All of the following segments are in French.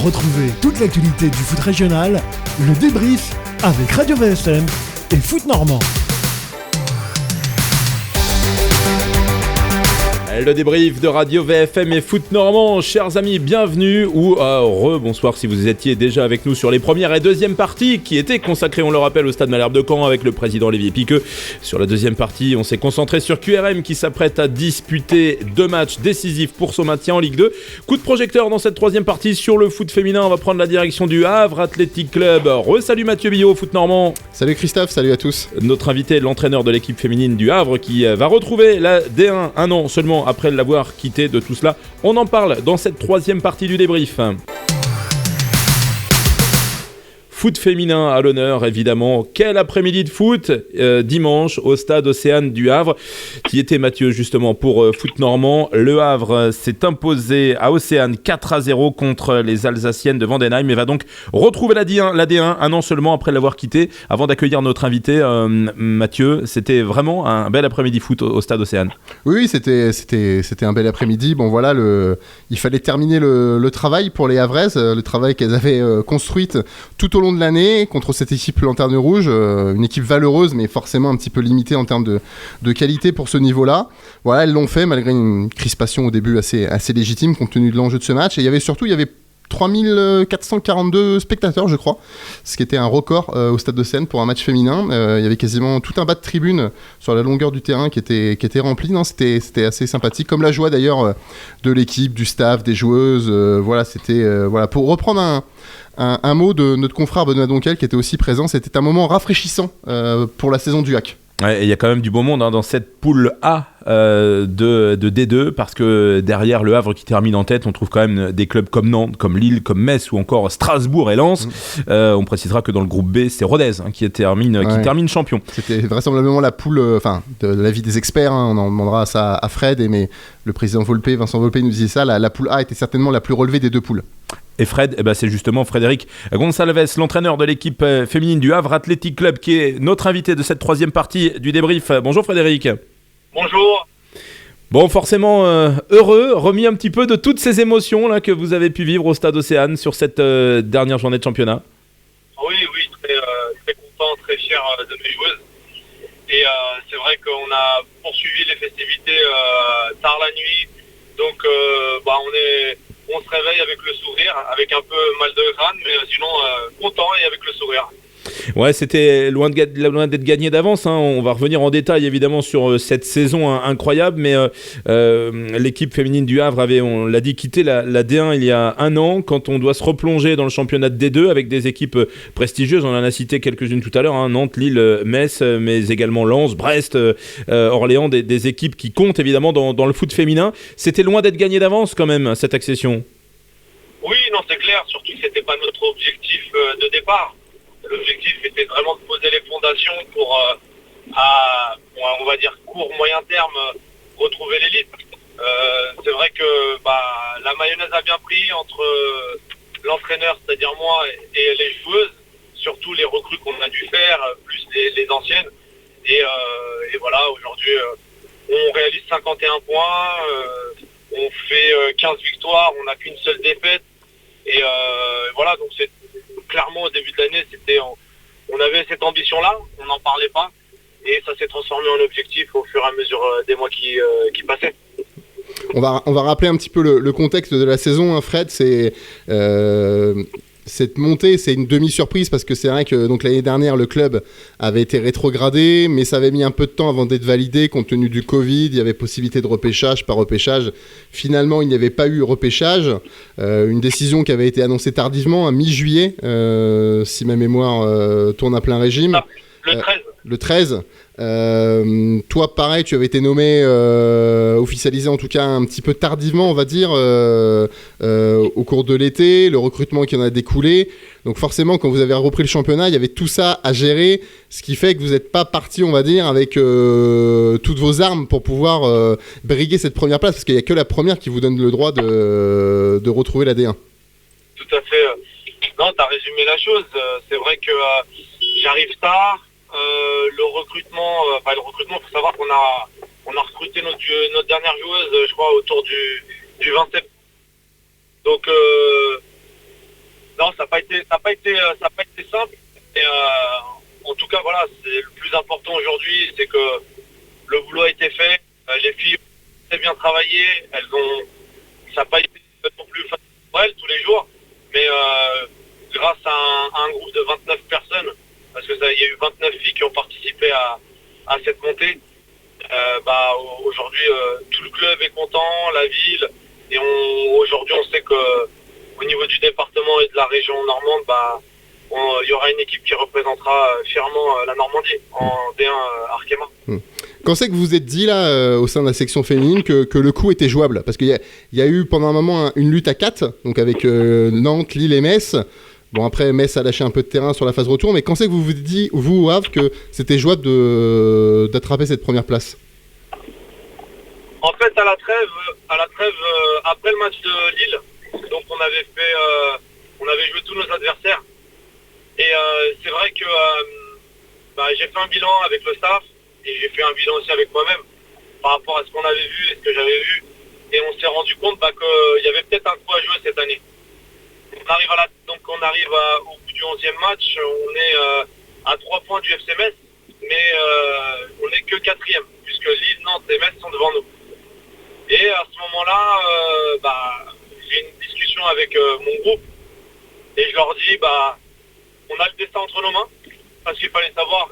Retrouvez toute l'actualité du foot régional, le débrief avec Radio VFM et Foot Normand. Le débrief de Radio VFM et Foot Normand, chers amis, bienvenue ou bonsoir si vous étiez déjà avec nous sur les premières et deuxièmes parties qui étaient consacrées, on le rappelle, au Stade Malherbe de Caen avec le président Olivier Piqueux. Sur la deuxième partie, on s'est concentré sur QRM qui s'apprête à disputer 2 matchs décisifs pour son maintien en Ligue 2. Coup de projecteur dans cette troisième partie sur le foot féminin. On va prendre la direction du Havre Athletic Club. Salut Mathieu Billot, Foot Normand. Salut Christophe, salut à tous. Notre invité, l'entraîneur de l'équipe féminine du Havre qui va retrouver la D1 un an seulement après l'avoir quitté. De tout cela, on en parle dans cette troisième partie du débrief. Foot féminin à l'honneur, évidemment. Quel après-midi de foot dimanche au stade Océane du Havre, qui était Mathieu justement pour Foot Normand. Le Havre s'est imposé à Océane 4-0 contre les Alsaciennes de Vendenheim et va donc retrouver la D1 un an seulement après l'avoir quitté. Avant d'accueillir notre invité, Mathieu, c'était vraiment un bel après-midi foot au stade Océane. Oui, c'était un bel après-midi. Bon voilà, il fallait terminer le travail pour les Havraises, le travail qu'elles avaient construite tout au long de l'année contre cette équipe Lanterne Rouge, une équipe valeureuse mais forcément un petit peu limitée en termes de qualité pour ce niveau-là. Voilà, elles l'ont fait malgré une crispation au début assez légitime compte tenu de l'enjeu de ce match. Et il y avait 3442 spectateurs, je crois, ce qui était un record au stade de Seine pour un match féminin. Il y avait quasiment tout un bas de tribune sur la longueur du terrain qui était rempli. Non, c'était assez sympathique, comme la joie d'ailleurs de l'équipe, du staff, des joueuses. Voilà, c'était pour reprendre un mot de notre confrère Benoît Donquel qui était aussi présent, c'était un moment rafraîchissant pour la saison du HAC. Ouais, il y a quand même du beau monde dans cette poule A de D2, parce que derrière le Havre qui termine en tête, on trouve quand même des clubs comme Nantes, comme Lille, comme Metz ou encore Strasbourg et Lens. On précisera que dans le groupe B, c'est Rodez qui termine champion. C'était vraisemblablement la poule, de l'avis des experts, on en demandera ça à Fred, mais le président Vincent Volpe nous disait ça, la poule A était certainement la plus relevée des 2 poules. Et Fred, c'est justement Frédéric Gonçalves, l'entraîneur de l'équipe féminine du Havre Athletic Club, qui est notre invité de cette troisième partie du débrief. Bonjour Frédéric. Bonjour. Bon, forcément heureux, remis un petit peu de toutes ces émotions là, que vous avez pu vivre au stade Océane sur cette dernière journée de championnat. Oui, très content, très fier de mes joueuses. Et c'est vrai qu'on a poursuivi les festivités tard la nuit, donc on se réveille avec le sourire, avec un peu mal de crâne, mais sinon content et avec le sourire. Ouais, c'était loin d'être gagné d'avance, hein. On va revenir en détail évidemment sur cette saison incroyable, mais l'équipe féminine du Havre avait, on l'a dit, quitté la D1 il y a un an, quand on doit se replonger dans le championnat de D2 avec des équipes prestigieuses. On en a cité quelques-unes tout à l'heure, hein. Nantes, Lille, Metz, mais également Lens, Brest, Orléans, des équipes qui comptent évidemment dans le foot féminin. C'était loin d'être gagné d'avance quand même, cette accession. Oui, non, c'est clair, surtout que c'était pas notre objectif de départ. L'objectif était vraiment de poser les fondations pour, on va dire, court-moyen terme, retrouver l'élite. C'est vrai que la mayonnaise a bien pris entre l'entraîneur, c'est-à-dire moi, et les joueuses, surtout les recrues qu'on a dû faire, plus les anciennes. Et voilà, aujourd'hui, on réalise 51 points, on fait 15 victoires, on n'a qu'une seule défaite. Et voilà, donc c'est clairement au début de l'année, on avait cette ambition-là, on n'en parlait pas, et ça s'est transformé en objectif au fur et à mesure des mois qui passaient. On va rappeler un petit peu le contexte de la saison, hein, Fred. C'est cette montée, c'est une demi-surprise parce que c'est vrai que donc, l'année dernière, le club avait été rétrogradé, mais ça avait mis un peu de temps avant d'être validé compte tenu du Covid. Il y avait possibilité de repêchage, pas repêchage. Finalement, il n'y avait pas eu repêchage. Une décision qui avait été annoncée tardivement, à mi-juillet, si ma mémoire tourne à plein régime. Le 13. Toi, pareil, tu avais été nommé, officialisé en tout cas un petit peu tardivement, on va dire, au cours de l'été, le recrutement qui en a découlé. Donc forcément, quand vous avez repris le championnat, il y avait tout ça à gérer, ce qui fait que vous n'êtes pas parti, on va dire, avec toutes vos armes pour pouvoir briguer cette première place, parce qu'il n'y a que la première qui vous donne le droit de retrouver la D1. Tout à fait. Non, tu as résumé la chose. C'est vrai que j'arrive tard. Le recrutement, il faut savoir qu'on a recruté notre dernière joueuse, je crois, autour du 20 septembre. Donc été simple. Et en tout cas, voilà, c'est le plus important aujourd'hui, c'est que le boulot a été fait. Les filles ont très bien travaillé. Ça n'a pas été non plus facile pour elles tous les jours, mais grâce à un groupe de 29 personnes, parce que il y a eu 29 filles qui ont participé à cette montée. Aujourd'hui, tout le club est content, la ville, et aujourd'hui, on sait que au niveau du département et de la région normande, il y aura une équipe qui représentera fièrement la Normandie en D1 Arkema. Quand c'est que vous vous êtes dit là au sein de la section féminine que le coup était jouable? Parce qu'il y a eu pendant un moment une lutte à 4, donc avec Nantes, Lille et Metz. Bon, après Metz a lâché un peu de terrain sur la phase retour, mais quand c'est que vous vous dit, vous Havre, que c'était jouable d'attraper cette première place? En fait, à la trêve, après le match de Lille, donc on avait joué tous nos adversaires. Et c'est vrai que j'ai fait un bilan avec le staff et j'ai fait un bilan aussi avec moi-même par rapport à ce qu'on avait vu et ce que j'avais vu. Et on s'est rendu compte qu'il y avait peut-être un coup à jouer cette année. On arrive au bout du 11e match, on est à 3 points du FC Metz, mais on n'est que 4e, puisque Lille, Nantes et Metz sont devant nous. Et à ce moment-là, j'ai une discussion avec mon groupe et je leur dis, on a le destin entre nos mains, parce qu'il faut savoir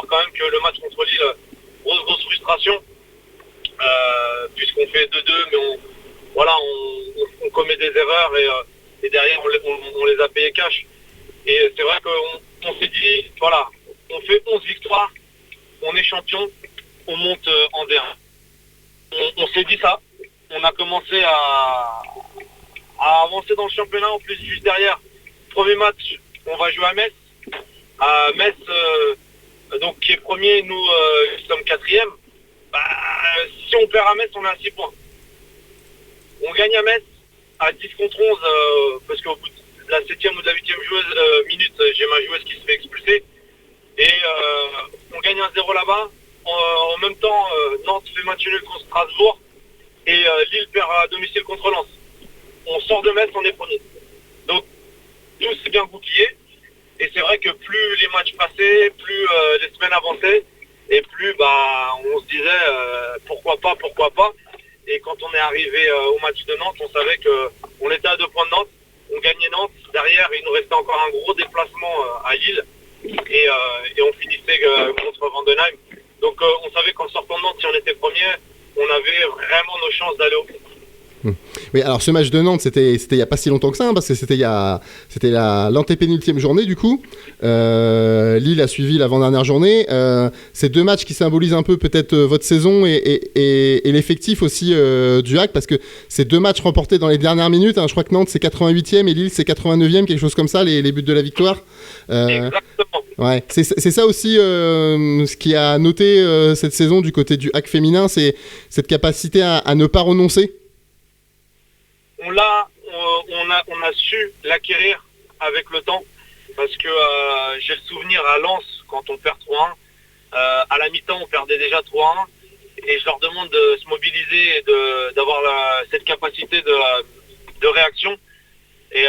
quand même que le match contre Lille, grosse frustration, puisqu'on fait 2-2, mais on commet des erreurs et derrière on les a payés cash. Et c'est vrai qu'on s'est dit, voilà, on fait 11 victoires, on est champion, on monte en D1. On s'est dit ça, on a commencé à avancer dans le championnat. En plus, juste derrière, premier match, on va jouer à Metz. À Metz, donc qui est premier, nous qui sommes 4e. Si on perd à Metz, on est à 6 points. On gagne à Metz à 10 contre 11, parce qu'au bout de la 7e ou de la 8e minute, j'ai ma joueuse qui se fait expulser. Et on gagne 1-0 là-bas. En même temps, Nantes fait match nul contre Strasbourg et Lille perd à domicile contre Lens. On sort de Metz, on est premier. Donc tout s'est bien goupillé. Et c'est vrai que plus les matchs passaient, plus les semaines avançaient, et plus on se disait pourquoi pas. Et quand on est arrivé au match de Nantes, on savait qu'on était à 2 points de Nantes, on gagnait Nantes. Derrière, il nous restait encore un gros déplacement à Lille, et on finissait contre Vandenheim. Donc on savait qu'en sortant de Nantes, si on était premier, on avait vraiment nos chances d'aller au bout. Oui, alors ce match de Nantes, c'était il n'y a pas si longtemps que ça, parce que c'était l'antépénultième journée du coup. Lille a suivi l'avant-dernière journée. Ces deux matchs qui symbolisent un peu peut-être votre saison et l'effectif aussi du HAC, parce que ces deux matchs remportés dans les dernières minutes, je crois que Nantes c'est 88e et Lille c'est 89e, quelque chose comme ça, les buts de la victoire. Exactement. Ouais, c'est ça aussi ce qui a noté cette saison du côté du HAC féminin, c'est cette capacité à ne pas renoncer. On a su l'acquérir avec le temps, parce que j'ai le souvenir à Lens, quand on perd 3-1, à la mi-temps on perdait déjà 3-1, et je leur demande de se mobiliser et d'avoir cette capacité de réaction, et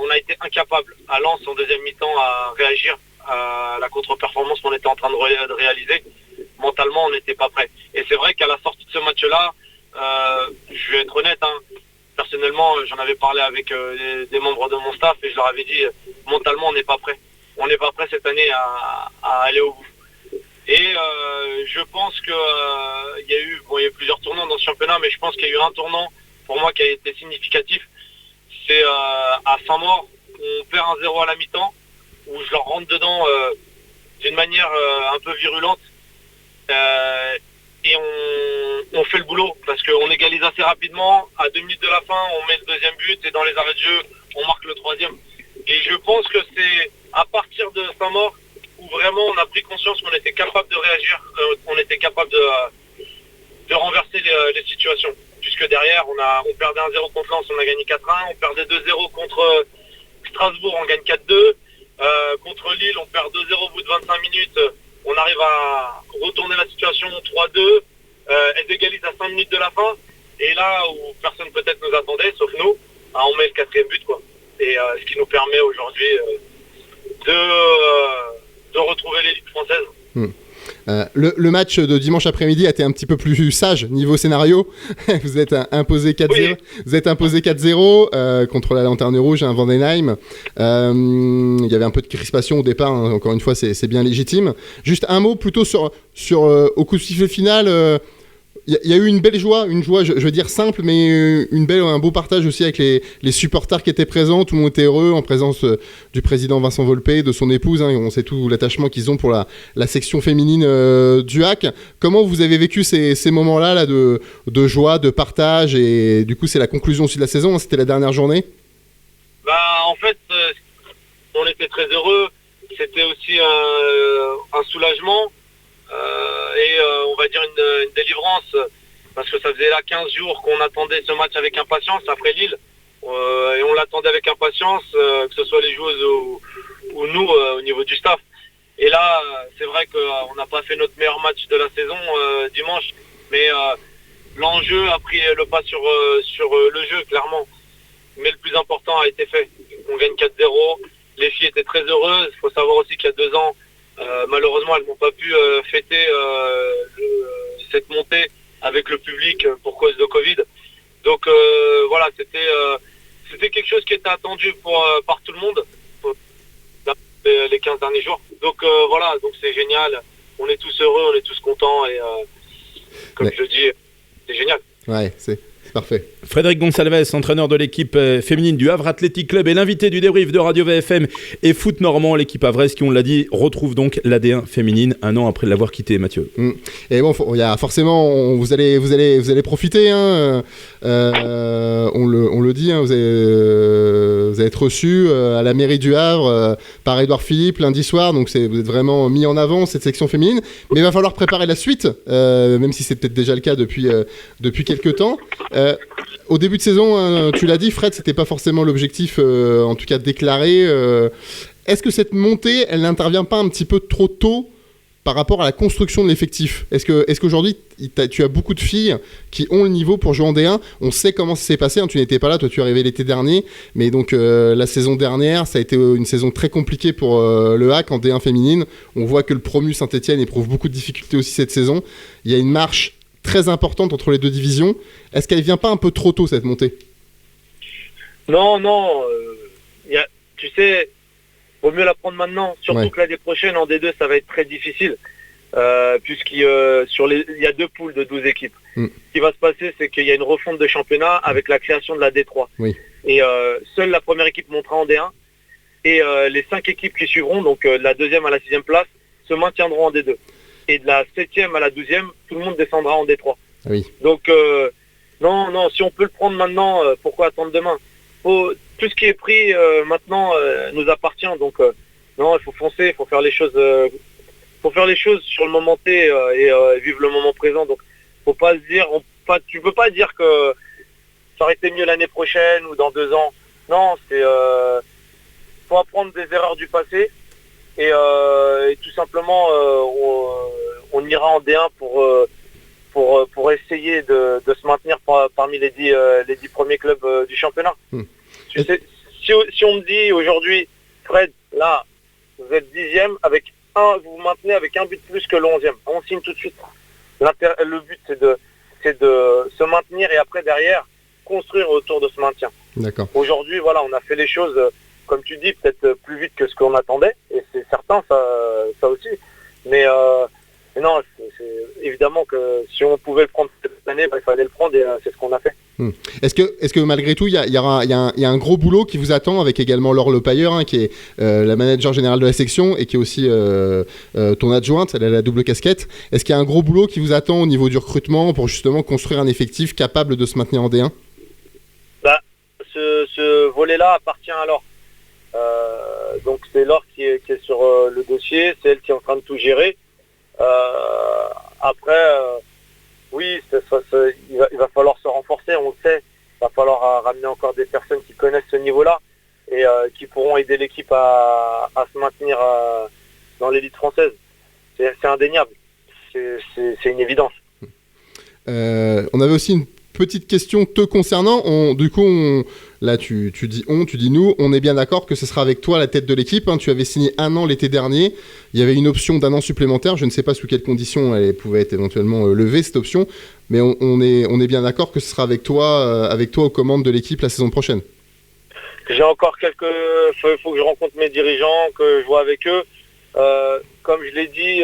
on a été incapable à Lens en deuxième mi-temps à réagir à la contre-performance qu'on était en train de réaliser. Mentalement on n'était pas prêt, et c'est vrai qu'à la sortie de ce match-là, je vais être honnête, personnellement, j'en avais parlé avec des membres de mon staff et je leur avais dit, mentalement, on n'est pas prêt. On n'est pas prêt cette année à aller au bout. Et je pense qu'il y a eu plusieurs tournants dans ce championnat, mais je pense qu'il y a eu un tournant pour moi qui a été significatif. C'est à Saint-Maur, on perd 1-0 à la mi-temps, où je leur rentre dedans d'une manière un peu virulente. Et on fait le boulot, parce qu'on égalise assez rapidement. À 2 minutes de la fin, on met le deuxième but, et dans les arrêts de jeu, on marque le troisième. Et je pense que c'est à partir de Saint-Maur où vraiment on a pris conscience qu'on était capable de réagir, on était capable de renverser les situations. Puisque derrière, on perdait 1-0 contre Lens, on a gagné 4-1, on perdait 2-0 contre Strasbourg, on gagne 4-2. Contre Lille, on perd 2-0 au bout de 25 minutes. On arrive à retourner la situation 3-2, elles égalisent à 5 minutes de la fin, et là où personne peut-être nous attendait, sauf nous, on met le 4e but, quoi. et ce qui nous permet aujourd'hui de retrouver l'élite française. Le match de dimanche après-midi a été un petit peu plus sage niveau scénario. Vous êtes imposé 4-0. Oui. Vous êtes imposé 4-0 contre la Lanterne Rouge, Vandenheim. Il y avait un peu de crispation au départ. Hein, encore une fois, c'est bien légitime. Juste un mot plutôt sur au coup de sifflet final. Il y a eu une belle joie, je veux dire simple, mais un beau partage aussi avec les supporters qui étaient présents. Tout le monde était heureux en présence du président Vincent Volpe, de son épouse. Hein, on sait tout l'attachement qu'ils ont pour la section féminine du HAC. Comment vous avez vécu ces moments-là là, de joie, de partage, et du coup c'est la conclusion aussi de la saison, hein, c'était la dernière journée? En fait, on était très heureux. C'était aussi un soulagement. On va dire une délivrance, parce que ça faisait là 15 jours qu'on attendait ce match avec impatience après Lille, et on l'attendait avec impatience, que ce soit les joueuses ou nous au niveau du staff. Et là, c'est vrai qu'on n'a pas fait notre meilleur match de la saison dimanche, mais l'enjeu a pris le pas sur le jeu, clairement. Mais le plus important a été fait. On gagne 4-0, les filles étaient très heureuses. Il faut savoir aussi qu'il y a 2 ans, malheureusement, elles n'ont pas pu fêter cette montée avec le public pour cause de Covid. Donc voilà, c'était quelque chose qui était attendu par tout le monde les 15 derniers jours. Donc voilà, donc c'est génial. On est tous heureux, on est tous contents et comme je dis, c'est génial. Ouais, c'est parfait. Frédéric Gonçalves, entraîneur de l'équipe féminine du Havre Athletic Club et l'invité du débrief de Radio VFM et Foot Normand, l'équipe havraise qui, on l'a dit, retrouve donc l'AD1 féminine un an après l'avoir quitté, Mathieu. Et bon, il y a forcément, vous allez profiter, hein, on le dit, hein, vous allez être reçu à la mairie du Havre par Édouard Philippe lundi soir, donc vous êtes vraiment mis en avant cette section féminine, mais il va falloir préparer la suite, même si c'est peut-être déjà le cas depuis quelques temps. Au début de saison, tu l'as dit, Fred, c'était pas forcément l'objectif, en tout cas déclaré. Est-ce que cette montée, elle n'intervient pas un petit peu trop tôt par rapport à la construction de l'effectif? Est-ce qu'aujourd'hui, tu as beaucoup de filles qui ont le niveau pour jouer en D1? On sait comment ça s'est passé, hein, tu n'étais pas là, toi tu es arrivé l'été dernier, mais donc la saison dernière, ça a été une saison très compliquée pour le HAC en D1 féminine. On voit que le promu Saint-Etienne éprouve beaucoup de difficultés aussi cette saison. Il y a une marche très importante entre les deux divisions. Est-ce qu'elle vient pas un peu trop tôt, cette montée? Non, tu sais, vaut mieux la prendre maintenant, surtout que l'année prochaine en D2 ça va être très difficile, puisqu'il y a 2 poules de 12 équipes. Ce qui va se passer, c'est qu'il y a une refonte de championnat avec la création de la D3. Oui. Et seule la première équipe montera en D1, et les 5 équipes qui suivront, donc de la 2e à la 6e place, se maintiendront en D2. Et de la 7e à la 12e, tout le monde descendra en D3. Oui. Donc, non, si on peut le prendre maintenant, pourquoi attendre demain? Tout ce qui est pris maintenant nous appartient. Donc, non, il faut foncer, il faut faire les choses sur le moment T et vivre le moment présent. Donc, faut pas se dire, tu peux pas dire que ça aurait été mieux l'année prochaine ou dans 2 ans. Non, faut apprendre des erreurs du passé. Et tout simplement on ira en D1 pour essayer de se maintenir parmi les 10 premiers clubs du championnat. Tu sais, si on me dit aujourd'hui, Fred, là vous êtes 10e vous vous maintenez avec un but plus que le 11e, on signe tout de suite. Le but c'est de se maintenir et après derrière construire autour de ce maintien. D'accord. Aujourd'hui voilà, on a fait les choses comme tu dis, peut-être plus vite que ce qu'on attendait, et c'est certain, ça aussi. Mais non, c'est évidemment que si on pouvait le prendre cette année, il fallait le prendre, et c'est ce qu'on a fait. Est-ce que malgré tout, il y a un gros boulot qui vous attend, avec également Laure Lepailleur, hein, qui est la manager générale de la section, et qui est aussi ton adjointe, elle a la double casquette. Est-ce qu'il y a un gros boulot qui vous attend au niveau du recrutement pour justement construire un effectif capable de se maintenir en D1? Ce volet-là appartient à Laure. Donc c'est Laure qui est sur le dossier, c'est elle qui est en train de tout gérer. Après, oui, il va falloir se renforcer, on le sait. Il va falloir ramener encore des personnes qui connaissent ce niveau-là et qui pourront aider l'équipe à se maintenir dans l'élite française. C'est indéniable, c'est une évidence. On avait aussi une petite question te concernant. Là, tu dis tu dis nous. On est bien d'accord que ce sera avec toi à la tête de l'équipe. Hein. Tu avais signé 1 an l'été dernier. Il y avait une option d'1 an supplémentaire. Je ne sais pas sous quelles conditions elle pouvait être éventuellement levée, cette option. Mais on est bien d'accord que ce sera avec toi aux commandes de l'équipe la saison prochaine. J'ai encore faut que je rencontre mes dirigeants, que je vois avec eux. Comme je l'ai dit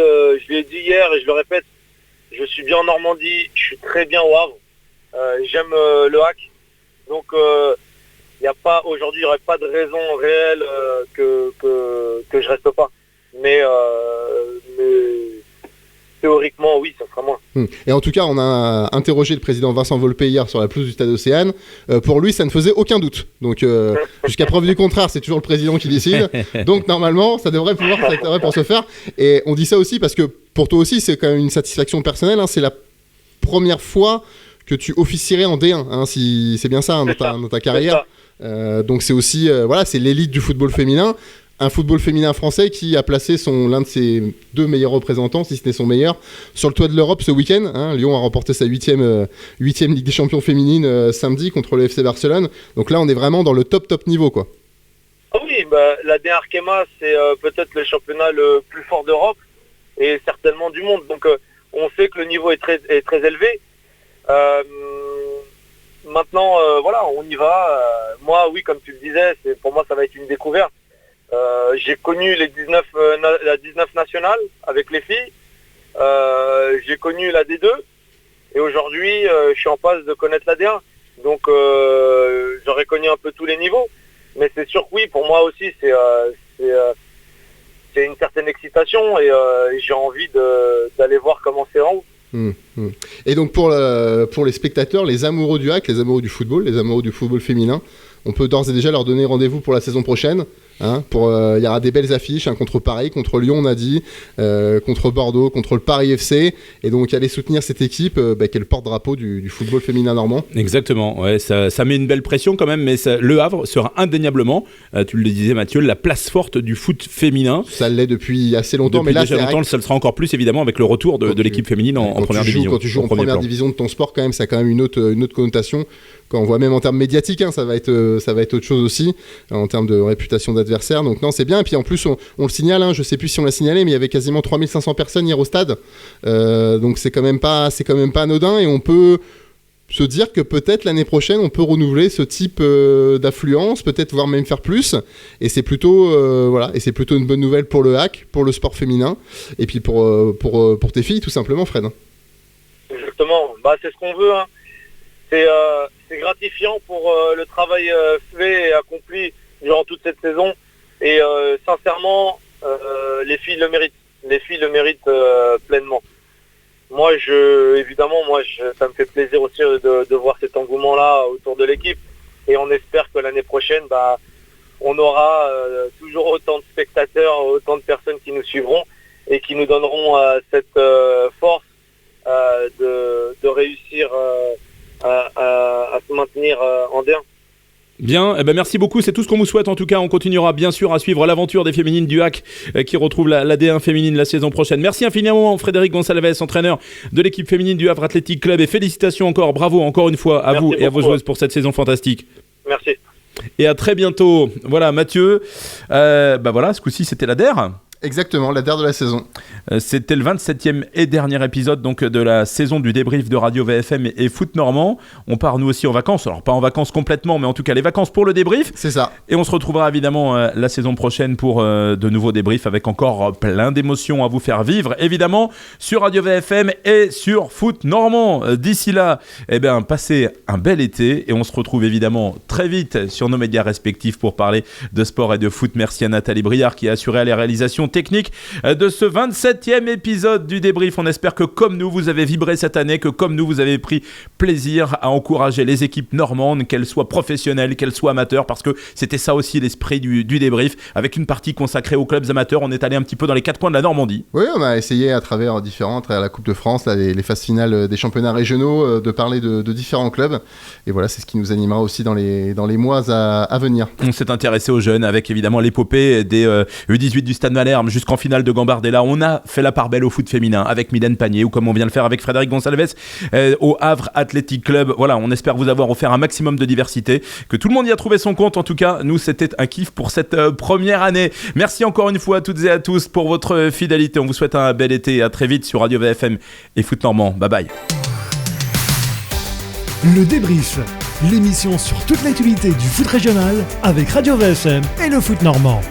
hier et je le répète, je suis bien en Normandie, je suis très bien au Havre. J'aime le HAC. Donc aujourd'hui, il n'y aurait pas de raison réelle que je reste pas. Mais théoriquement, oui, ça sera moi. Et en tout cas, on a interrogé le président Vincent Volpe hier sur la pelouse du Stade Océane. Pour lui, ça ne faisait aucun doute. Donc, jusqu'à preuve du contraire, c'est toujours le président qui décide. Donc, normalement, ça devrait pour se faire. Et on dit ça aussi parce que pour toi aussi, c'est quand même une satisfaction personnelle. Hein. C'est la première fois que tu officierais en D1. Hein, si c'est bien ça, hein, dans ta carrière. Donc, c'est aussi, c'est l'élite du football féminin. Un football féminin français qui a placé l'un de ses 2 meilleurs représentants, si ce n'est son meilleur, sur le toit de l'Europe ce week-end. Hein. Lyon a remporté sa 8e Ligue des Champions féminine samedi contre le FC Barcelone. Donc là, on est vraiment dans le top niveau, quoi. Ah oui, la D1 Arkema, c'est peut-être le championnat le plus fort d'Europe et certainement du monde. Donc on sait que le niveau est très élevé. Maintenant, on y va. Moi, oui, comme tu le disais, pour moi, ça va être une découverte. J'ai connu la 19 nationale avec les filles, j'ai connu la D2 et aujourd'hui je suis en passe de connaître la D1, donc j'aurais connu un peu tous les niveaux, mais c'est sûr que oui, pour moi aussi c'est une certaine excitation et j'ai envie d'aller voir comment c'est en haut. Et donc pour les spectateurs, les amoureux du HAC, les amoureux du football féminin, on peut d'ores et déjà leur donner rendez-vous pour la saison prochaine. Hein, il y aura des belles affiches contre Paris, contre Lyon on a dit, contre Bordeaux, contre le Paris FC, et donc aller soutenir cette équipe qui est le porte-drapeau du football féminin normand. Exactement, ouais, ça met une belle pression quand même, mais le Havre sera indéniablement, tu le disais Mathieu, la place forte du foot féminin. Ça l'est depuis assez longtemps, mais là déjà longtemps, ça le sera encore plus évidemment avec le retour de l'équipe féminine en première division. Quand tu joues en première division de ton sport, quand même, ça a quand même une autre connotation. Quand on voit même en termes médiatiques, hein, ça va être autre chose aussi, en termes de réputation d'adversaire. Donc non, c'est bien. Et puis en plus, on le signale, hein, je ne sais plus si on l'a signalé, mais il y avait quasiment 3500 personnes hier au stade. Donc c'est quand même pas anodin. Et on peut se dire que peut-être l'année prochaine, on peut renouveler ce type d'affluence, peut-être voire même faire plus. Et c'est plutôt une bonne nouvelle pour le HAC, pour le sport féminin, et puis pour tes filles, tout simplement, Fred. Exactement. C'est ce qu'on veut, hein. C'est gratifiant pour le travail fait et accompli durant toute cette saison et sincèrement les filles le méritent pleinement. Moi ça me fait plaisir aussi de voir cet engouement là autour de l'équipe et on espère que l'année prochaine on aura toujours autant de spectateurs, autant de personnes qui nous suivront et qui nous donneront cette force de réussir à se maintenir en D1. Bien, merci beaucoup, c'est tout ce qu'on vous souhaite en tout cas. On continuera bien sûr à suivre l'aventure des féminines du HAC qui retrouvent la D1 féminine la saison prochaine. Merci infiniment Frédéric Gonçalves, entraîneur de l'équipe féminine du Havre Athletic Club, et félicitations encore, bravo encore une fois à vous et à vos joueuses pour cette saison fantastique. Merci. Et à très bientôt. Voilà Mathieu, ce coup-ci c'était la DER. Exactement, la dernière de la saison. C'était le 27e et dernier épisode donc, de la saison du débrief de Radio VFM et Foot Normand. On part nous aussi en vacances, alors pas en vacances complètement, mais en tout cas les vacances pour le débrief. C'est ça. Et on se retrouvera évidemment la saison prochaine pour de nouveaux débriefs avec encore plein d'émotions à vous faire vivre, évidemment, sur Radio VFM et sur Foot Normand. D'ici là, passez un bel été et on se retrouve évidemment très vite sur nos médias respectifs pour parler de sport et de foot. Merci à Nathalie Briard qui a assuré les réalisations technique de ce 27e épisode du débrief. On espère que comme nous vous avez vibré cette année, que comme nous vous avez pris plaisir à encourager les équipes normandes, qu'elles soient professionnelles, qu'elles soient amateurs, parce que c'était ça aussi l'esprit du débrief, avec une partie consacrée aux clubs amateurs. On est allé un petit peu dans les 4 coins de la Normandie. Oui, on a essayé à travers la Coupe de France, les phases finales des championnats régionaux, de parler de différents clubs, et voilà, c'est ce qui nous animera aussi dans les mois à venir. On s'est intéressé aux jeunes avec évidemment l'épopée des U18 du Stade Malherbe terme jusqu'en finale de Gambardella. On a fait la part belle au foot féminin avec Mylène Panier ou comme on vient de le faire avec Frédéric Gonçalves au Havre Athletic Club. Voilà, on espère vous avoir offert un maximum de diversité, que tout le monde y a trouvé son compte. En tout cas, nous, c'était un kiff pour cette première année. Merci encore une fois à toutes et à tous pour votre fidélité. On vous souhaite un bel été et à très vite sur Radio VFM et Foot Normand. Bye bye. Le débrief, l'émission sur toute l'actualité du foot régional avec Radio VSM et le foot normand.